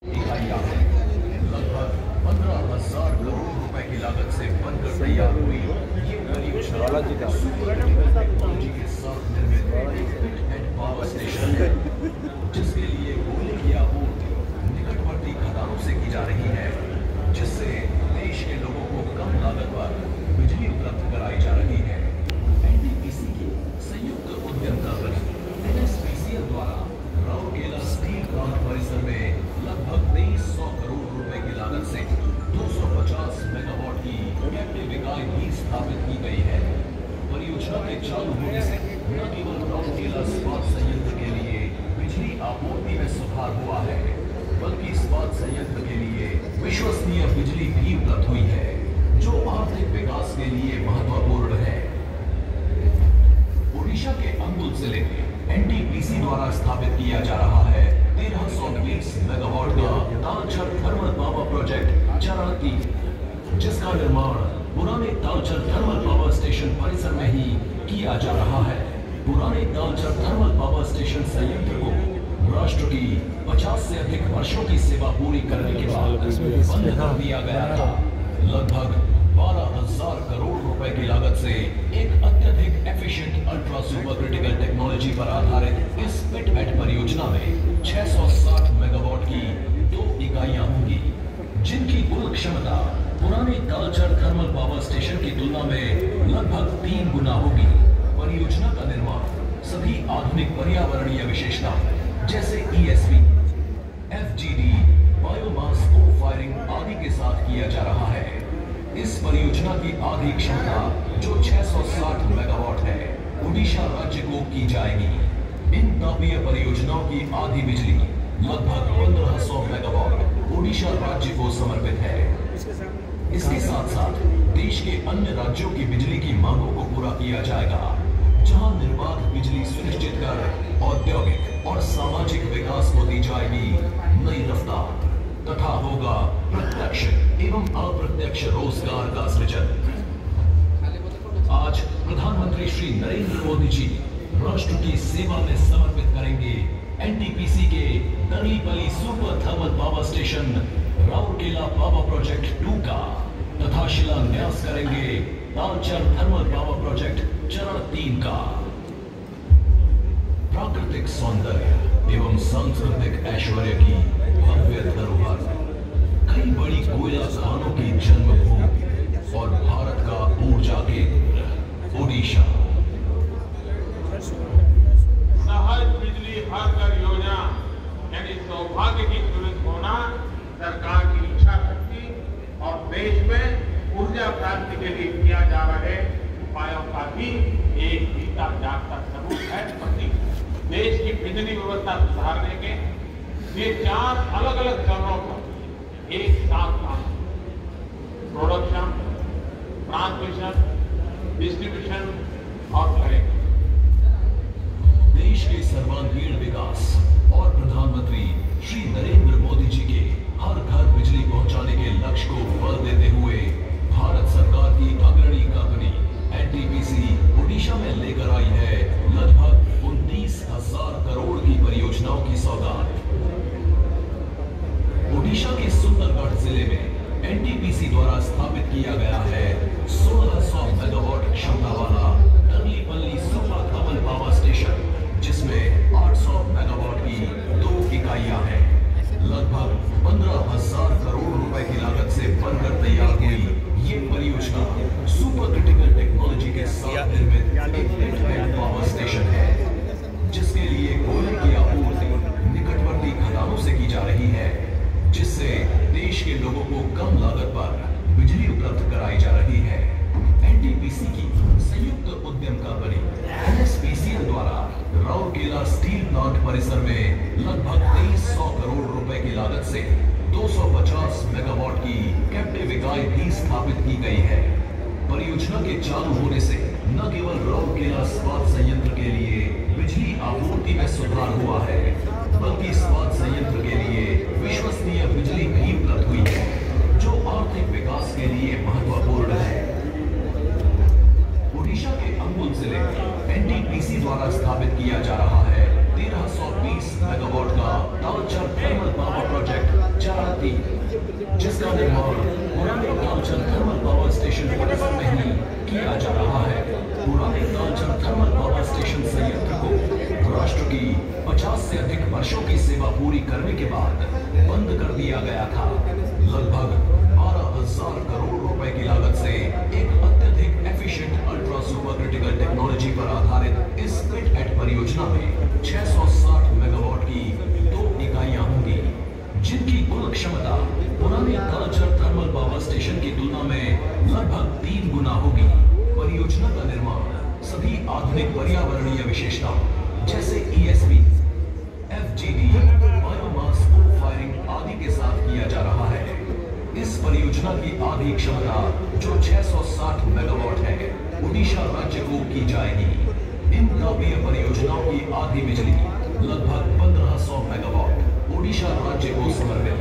इकाइयां लगभग 15,000 करोड़ रुपए की लागत से बनकर तैयार हुई ये परियोजना सुपर क्रिटिकल टेक्नोलॉजी के साथ निर्मित पिट एंड पावर स्टेशन है, जिसके लिए कोयले की आपूर्ति निकटवर्ती खदानों से की जा रही है, जिससे देश के लोगों को कम लागत पर बिजली उपलब्ध कराई जा रही है। एनटीपीसी की संयुक्त उद्यम कंपनी एनएसपीसीएल द्वारा राउरकेला स्टील प्लांट परिसर में लगभग 2300 करोड़ रुपए की लागत से 250 मेगावाट की कैप्टिव इकाई भी स्थापित की गई है। परियोजना के चालू होने से न केवल राउरकेला इस्पात संयंत्र के लिए बिजली आपूर्ति में सुधार हुआ है, बल्कि इस्पात संयंत्र के लिए विश्वसनीय बिजली भी उपलब्ध हुई है, जो आर्थिक विकास के लिए महत्वपूर्ण है। ओडिशा के अंगुल जिले में एनटीपीसी द्वारा स्थापित किया जा रहा है 1320 मेगावाट का तालचर थर्मल पावर प्रोजेक्ट चरण 3, जिसका निर्माण पुराने तालचर थर्मल पावर स्टेशन परिसर में ही किया जा रहा है। पुराने तालचर थर्मल पावर स्टेशन संयंत्र को राष्ट्र की 50 से अधिक वर्षों की सेवा पूरी करने के बाद बंद कर दिया गया था। लगभग 12,000 करोड़ रुपए की लागत से एक अत्यधिक efficient ultra super critical technology पर आधारित इस पिट एट परियोजना में 660 मेगावाट की 2 इकाइयां होंगी, जिनकी कुल क्षमता पुराने तालचर थर्मल पावर स्टेशन की तुलना में लगभग 3 गुना होगी। परियोजना का निर्माण सभी आधुनिक पर्यावरणीय विशेषताओं जैसे ईएसपी, एफजीडी, बायोमास को फायरिंग आदि के साथ किया जा रहा है। इस परियोजना की आधी क्षमता जो 660 मेगावाट है, ओडिशा राज्य को की जाएगी। इन तापीय परियोजनाओं की आधी बिजली लगभग 1500 मेगावाट ओडिशा राज्य को समर्पित है। इसके साथ साथ देश के अन्य राज्यों की बिजली की मांगों को पूरा किया जाएगा, जहां निर्बाध बिजली सुनिश्चित कर औद्योगिक और सामाजिक विकास को दी जाएगी नई रफ्तार तथा होगा प्रत्यक्ष एवं अप्रत्यक्ष रोजगार का सृजन। आज प्रधानमंत्री श्री नरेंद्र मोदी जी राष्ट्र की सेवा में समर्पित करेंगे एनटीपीसी के Darlipali super thermal power station Rourkela power project 2 का तथा शिलान्यास करेंगे तालचर थर्मल पावर प्रोजेक्ट चरण 3 का। प्राकृतिक सौंदर्य एवं सांस्कृतिक ऐश्वर्य की भव्य धरोहर, कई बड़ी कोयला खानों की जन्मभूमि और भारत का ऊर्जा केंद्र ओडिशा। सहज बिजली हर घर योजना यानी सौभाग्य की तुरंत होना सरकार की इच्छा शक्ति और देश में ऊर्जा प्राप्ति के लिए किया जा रहे उपायों का भी एक जीता जागता सबूत है। देश की बिजली व्यवस्था सुधारने के ये 4 अलग-अलग चरणों पर एक साथ काम, प्रोडक्शन, ट्रांसमिशन, डिस्ट्रीब्यूशन और कलेक्शन। देश के सर्वांगीण विकास और प्रधानमंत्री श्री नरेंद्र मोदी जी के हर घर बिजली पहुंचाने के लक्ष्य को बल देते हुए भारत सरकार की अग्रणी कंपनी एनटीपीसी ओडिशा में लेकर आई है लगभग 29,000 करोड़ की परियोजनाओं की सौगात। ओडिशा के सुंदरगढ़ जिले में एनटीपीसी द्वारा स्थापित किया गया है 1600 मेगावाट क्षमता वाला दरीपली सुपर थर्मल पावर स्टेशन, जिसमें 800 मेगावाट की 2 इकाइयां हैं। लगभग 15,000 करोड़ रुपए की लागत से बनकर तैयार हुई ये परियोजना सुपर क्रिटिकल टेक्नोलॉजी के साथ निर्मित एक पिट एंड पावर स्टेशन है, जिसके लिए कोयले की आपूर्ति निकटवर्ती खदानों से की जा रही है, जिससे देश के लोगों को कम लागत पर बिजली उपलब्ध कराई जा रही है। एनटीपीसी की संयुक्त उद्यम कंपनी एनएसपीसीएल द्वारा राउरकेला स्टील प्लांट परिसर में लगभग 2300 करोड़ रुपए की लागत से 250 मेगावाट की कैप्टिव इकाई भी स्थापित की गई है। परियोजना के चालू होने से न केवल राउरकेला इस्पात संयंत्र के लिए बिजली आपूर्ति में सुधार हुआ है, बल्कि इस्पात संयंत्र के लिए विश्वसनीय बिजली भी उपलब्ध हुई है, जो आर्थिक विकास के लिए महत्वपूर्ण है। ओडिशा के अंगुल जिले में एनटीपीसी द्वारा स्थापित किया जा रहा है 1320 मेगावाट का तालचर थर्मल पावर प्रोजेक्ट जिसका निर्माण पुराने तालचर थर्मल पावर स्टेशन परिसर में ही किया जा रहा है। पुराने तालचर थर्मल पावर स्टेशन संयंत्र को राष्ट्र की 50 से अधिक वर्षों की सेवा पूरी करने के बाद बंद कर दिया गया था। लगभग 12,000 करोड़ रुपए की लागत से एक अत्यधिक efficient ultra super critical technology पर आधारित इस पिट परियोजना में 660 मेगावाट की 2 इकाइयां होंगी, जिनकी कुल क्षमता पुराने तालचर थर्मल पावर स्टेशन की तुलना में लगभग 3 गुना होगी। परियोजना का निर्माण सभी आधुनिक पर्यावरणीय विशेषताओं जैसे ESP, FGD, बायोमास फायरिंग आदि के साथ किया जा रहा है। इस परियोजना की आधी क्षमता जो 660 मेगावाट है, ओडिशा राज्य को की जाएगी। इन तापीय परियोजनाओं की आधी बिजली लगभग 1500 मेगावाट ओडिशा राज्य को समर्पित